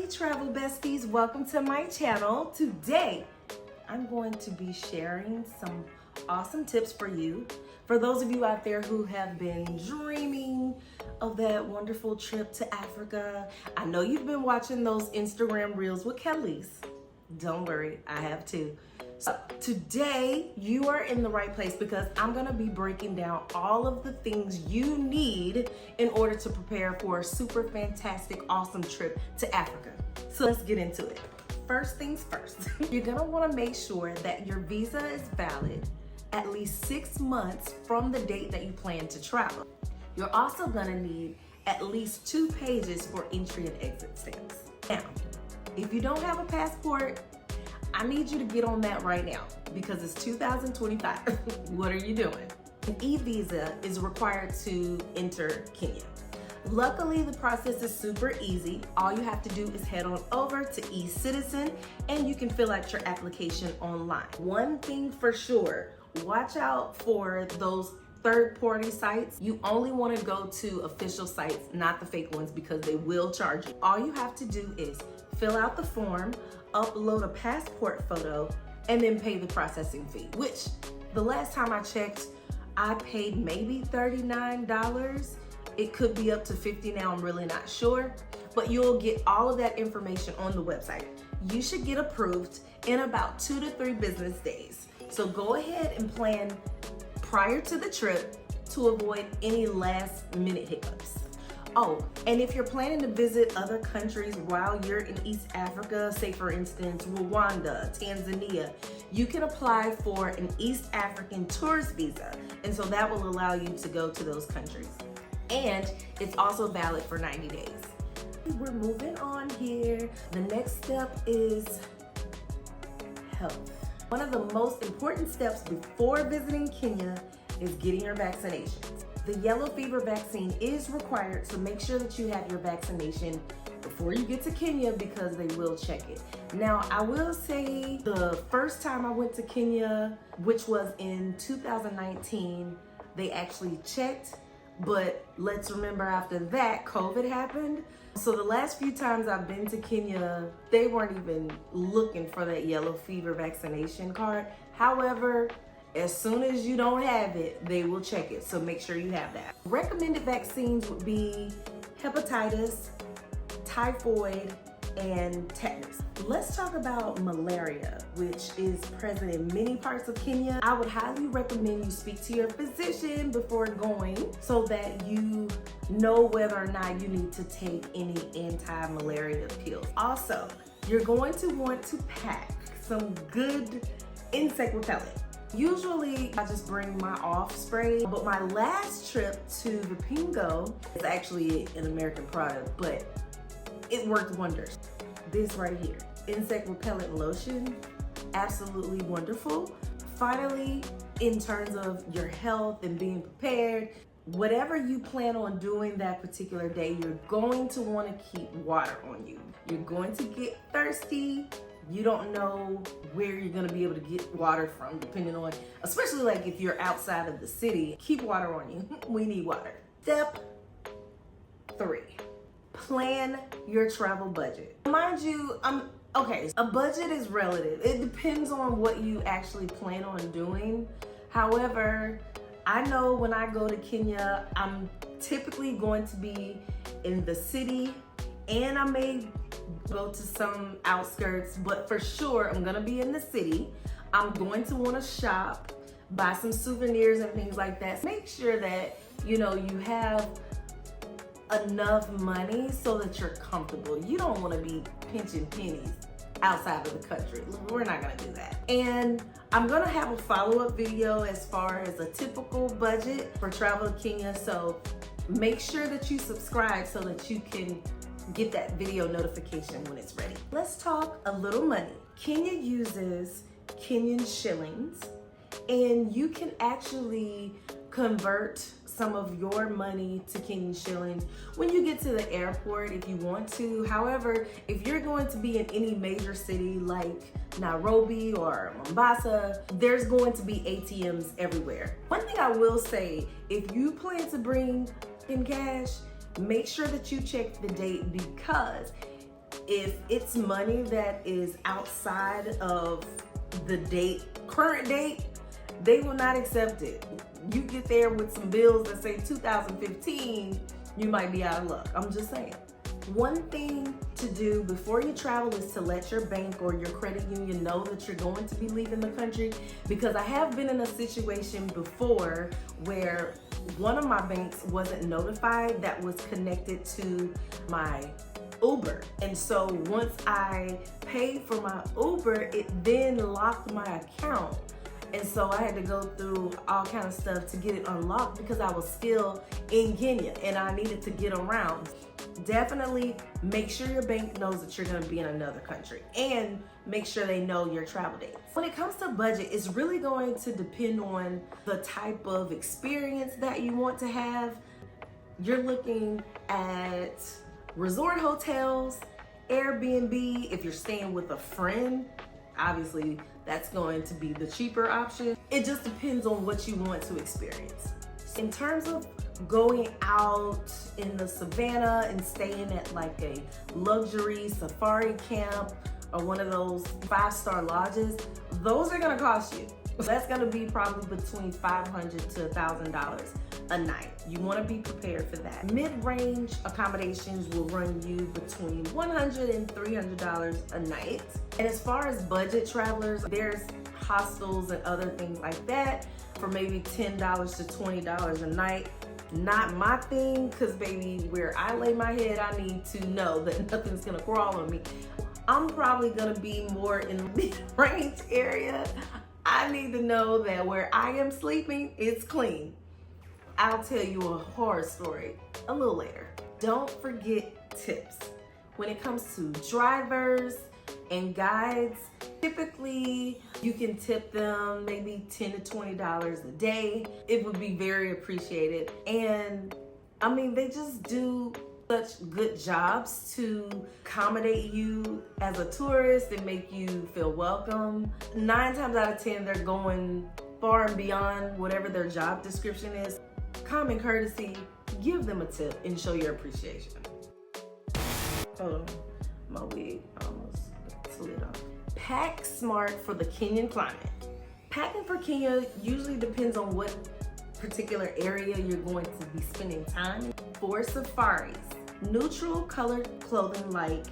Hey travel besties, welcome to my channel. Today, I'm going to be sharing some awesome tips for you. For those of you out there who have been dreaming of that wonderful trip to Africa. I know you've been watching those Instagram reels with Kelly's. Don't worry, I have too. So today, you are in the right place because I'm gonna be breaking down all of the things you need in order to prepare for a super fantastic, awesome trip to Africa. So let's get into it. First things first, you're gonna wanna make sure that your visa is valid at least 6 months from the date that you plan to travel. You're also gonna need at least 2 pages for entry and exit stamps. Now, if you don't have a passport, I need you to get on that right now because it's 2025. What are you doing? An e-visa is required to enter Kenya. Luckily, the process is super easy. All you have to do is head on over to eCitizen and you can fill out your application online. One thing for sure, watch out for those third-party sites. You only want to go to official sites, not the fake ones, because they will charge you. All you have to do is fill out the form, upload a passport photo, and then pay the processing fee, which the last time I checked, I paid maybe $39. It could be up to $50 now, I'm really not sure, but you'll get all of that information on the website. You should get approved in about 2 to 3 business days. So go ahead and plan prior to the trip to avoid any last minute hiccups. Oh, and if you're planning to visit other countries while you're in East Africa, say for instance, Rwanda, Tanzania, you can apply for an East African tourist visa. And so that will allow you to go to those countries. And it's also valid for 90 days. We're moving on here. The next step is health. One of the most important steps before visiting Kenya is getting your vaccinations. The yellow fever vaccine is required, so make sure that you have your vaccination before you get to Kenya because they will check it. Now, I will say the first time I went to Kenya, which was in 2019, they actually checked, but let's remember after that, COVID happened. So the last few times I've been to Kenya, they weren't even looking for that yellow fever vaccination card. However, as soon as you don't have it, they will check it. So make sure you have that. Recommended vaccines would be hepatitis, typhoid, and tetanus. Let's talk about malaria, which is present in many parts of Kenya. I would highly recommend you speak to your physician before going so that you know whether or not you need to take any anti-malaria pills. Also, you're going to want to pack some good insect repellent. Usually I just bring my off spray, but my last trip to Vipingo is actually an American product, but it worked wonders. This right here, insect repellent lotion, absolutely wonderful. Finally, in terms of your health and being prepared, whatever you plan on doing that particular day, you're going to want to keep water on you. You're going to get thirsty. You don't know where you're gonna be able to get water from, depending on, especially like if you're outside of the city, keep water on you. We need water. Step 3, plan your travel budget. Mind you, okay, a budget is relative. It depends on what you actually plan on doing. However, I know when I go to Kenya, I'm typically going to be in the city and I may go to some outskirts, but for sure I'm gonna be in the city. I'm going to want to shop, buy some souvenirs and things like that. Make sure that you have enough money so that you're comfortable. You don't want to be pinching pennies outside of the country. We're not gonna do that. And I'm gonna have a follow-up video as far as a typical budget for travel to Kenya, so make sure that you subscribe so that you can get that video notification when it's ready. Let's talk a little money. Kenya uses Kenyan shillings, and you can actually convert some of your money to Kenyan shillings when you get to the airport if you want to. However, if you're going to be in any major city like Nairobi or Mombasa, there's going to be ATMs everywhere. One thing I will say, if you plan to bring in cash, make sure that you check the date because If it's money that is outside of the current date, they will not accept it. You get there with some bills that say 2015, you might be out of luck. I'm just saying. One thing to do before you travel is to let your bank or your credit union know that you're going to be leaving the country, because I have been in a situation before where one of my banks wasn't notified that was connected to my Uber. And so once I paid for my Uber, it then locked my account. And so I had to go through all kind of stuff to get it unlocked because I was still in Kenya and I needed to get around. Definitely make sure your bank knows that you're gonna be in another country, and make sure they know your travel dates. When it comes to budget, it's really going to depend on the type of experience that you want to have. You're looking at resort hotels, Airbnb. If you're staying with a friend, obviously that's going to be the cheaper option. It just depends on what you want to experience. In terms of going out in the savannah and staying at like a luxury safari camp or one of those 5-star lodges, those are gonna cost you. That's gonna be probably between $500 to $1,000 a night. You wanna be prepared for that. Mid-range accommodations will run you between $100 and $300 a night. And as far as budget travelers, there's hostels and other things like that for maybe $10 to $20 a night. Not my thing, because baby, where I lay my head, I need to know that nothing's gonna crawl on me. I'm probably gonna be more in the mid-range area. I need to know that where I am sleeping, it's clean. I'll tell you a horror story a little later. Don't forget tips. When it comes to drivers and guides, typically you can tip them maybe $10 to $20 a day. It would be very appreciated. And I mean, they just do such good jobs to accommodate you as a tourist and make you feel welcome. 9 times out of 10, they're going far and beyond whatever their job description is. Common courtesy, give them a tip and show your appreciation. Oh, my wig almost slid off. Pack smart for the Kenyan climate. Packing for Kenya usually depends on what particular area you're going to be spending time in. For safaris, neutral colored clothing like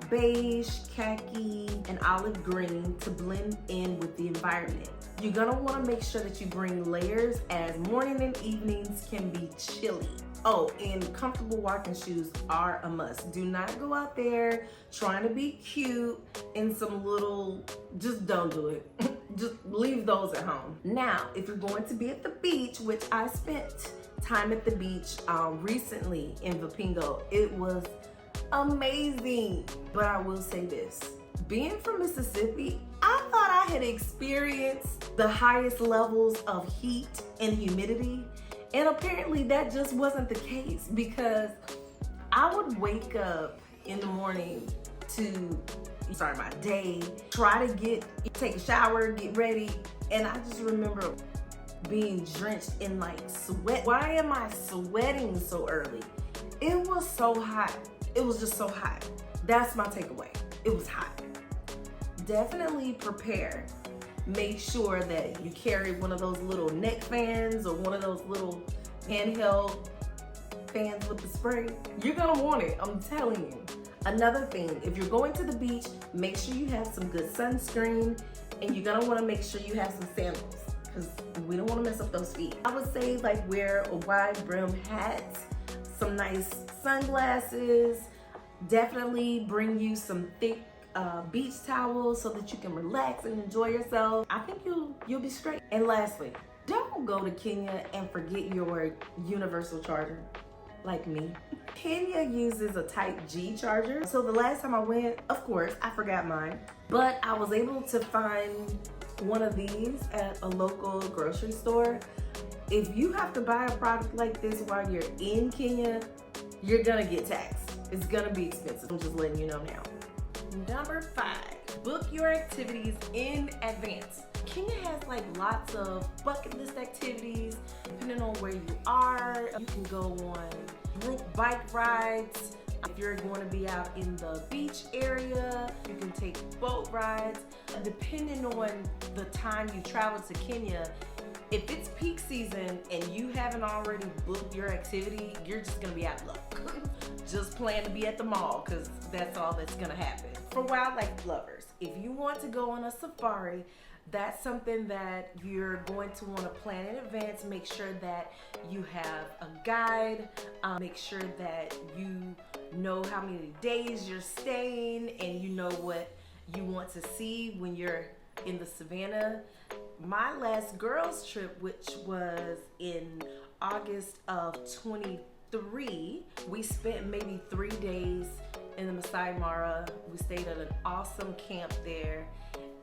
beige, khaki, and olive green to blend in with the environment. You're gonna wanna make sure that you bring layers, as morning and evenings can be chilly. Oh, and comfortable walking shoes are a must. Do not go out there trying to be cute in some little, just don't do it. Just leave those at home. Now, if you're going to be at the beach, which I spent time at the beach recently in Vapingo, it was amazing. But I will say this, being from Mississippi, I thought I had experienced the highest levels of heat and humidity. And apparently that just wasn't the case, because I would wake up in the morning to start my day, try to take a shower, get ready, and I just remember being drenched in like sweat. Why am I sweating so early? It was so hot. It was just so hot. That's my takeaway. It was hot. Definitely prepare. Make sure that you carry one of those little neck fans or one of those little handheld fans with the spray. You're gonna want it, I'm telling you. Another thing, if you're going to the beach, make sure you have some good sunscreen, and you're gonna wanna make sure you have some sandals, because we don't wanna mess up those feet. I would say like wear a wide brim hat, some nice sunglasses, definitely bring you some thick beach towels so that you can relax and enjoy yourself. I think you'll be straight. And lastly, don't go to Kenya and forget your universal charger like me. Kenya uses a type G charger. So the last time I went, of course, I forgot mine, but I was able to find one of these at a local grocery store. If you have to buy a product like this while you're in Kenya, you're gonna get taxed. It's gonna be expensive. I'm just letting you know now. Number 5, book your activities in advance. Kenya has like lots of bucket list activities. Depending on where you are, you can go on group bike rides. If you're going to be out in the beach area, you can take boat rides. Depending on the time you travel to Kenya, if it's peak season and you haven't already booked your activity, you're just gonna be out of luck. Just plan to be at the mall, because that's all that's gonna happen. For wildlife lovers, if you want to go on a safari, that's something that you're going to want to plan in advance. Make sure that you have a guide, make sure that you know how many days you're staying and you know what you want to see when you're in the savannah. My last girls trip, which was in August of 23, we spent maybe 3 days in the Masai Mara. We stayed at an awesome camp there.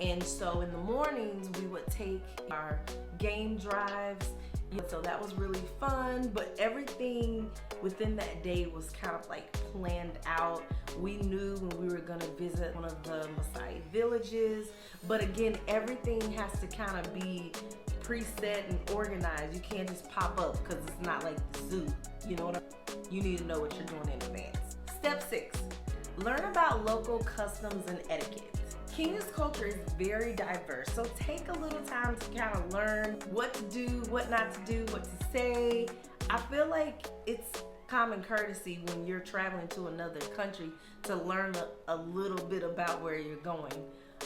And so in the mornings, we would take our game drives. So that was really fun, but everything within that day was kind of like planned out. We knew when we were gonna visit one of the Maasai villages, but again, everything has to kind of be preset and organized. You can't just pop up, because it's not like the zoo. You know what I mean? You need to know what you're doing in advance. Step 6, learn about local customs and etiquette. Kenya's culture is very diverse, so take a little time to kind of learn what to do, what not to do, what to say. I feel like it's common courtesy when you're traveling to another country to learn a little bit about where you're going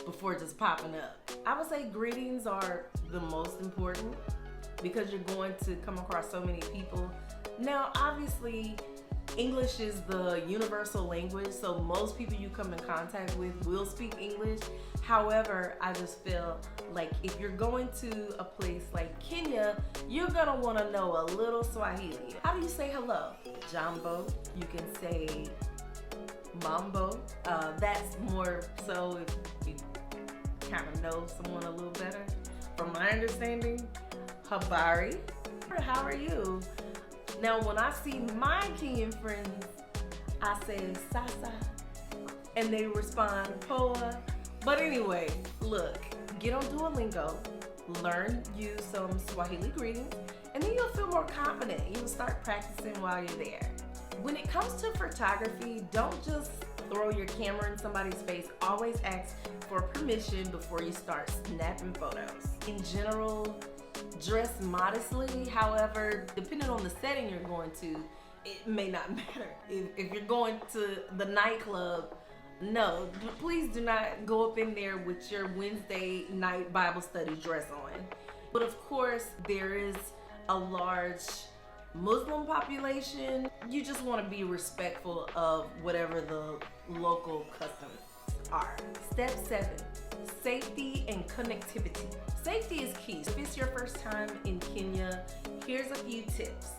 before just popping up. I would say greetings are the most important, because you're going to come across so many people. Now, obviously, English is the universal language, so most people you come in contact with will speak English. However, I just feel like if you're going to a place like Kenya, you're gonna wanna know a little Swahili. How do you say hello? Jambo. You can say mambo. That's more so if you kind of know someone a little better. From my understanding, habari. How are you? Now, when I see my Kenyan friends, I say sasa, and they respond poa. But anyway, look, get on Duolingo, learn use some Swahili greetings, and then you'll feel more confident. You'll start practicing while you're there. When it comes to photography, don't just throw your camera in somebody's face. Always ask for permission before you start snapping photos. In general, dress modestly. However, depending on the setting you're going to, it may not matter. If you're going to the nightclub, no, please do not go up in there with your Wednesday night Bible study dress on. But of course, there is a large Muslim population. You just want to be respectful of whatever the local customs are. Step 7, safety and connectivity. Safety is key. If it's your first time in Kenya, here's a few tips.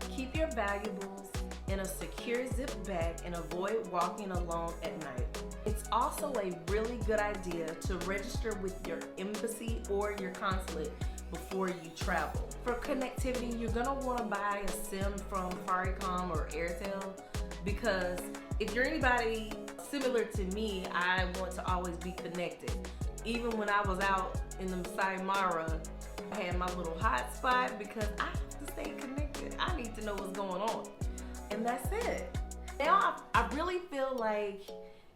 Keep your valuables in a secure zip bag and avoid walking alone at night. It's also a really good idea to register with your embassy or your consulate before you travel. For connectivity, you're gonna wanna buy a SIM from Safaricom or Airtel, because if you're anybody similar to me, I want to always be connected. Even when I was out in the Masai Mara, I had my little hotspot because I have to stay connected. I need to know what's going on. And that's it. Now I really feel like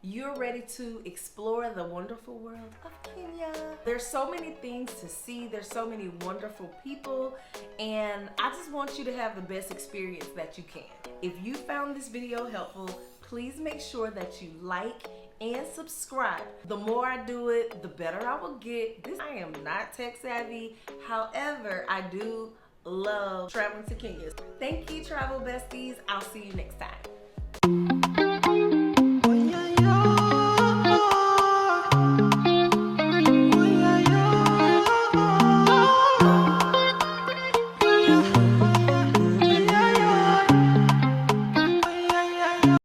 you're ready to explore the wonderful world of Kenya. There's so many things to see. There's so many wonderful people. And I just want you to have the best experience that you can. If you found this video helpful, please make sure that you like and subscribe. The more I do it, the better I will get. I am not tech savvy. However, I do love traveling to Kenya. Thank you, travel besties. I'll see you next time.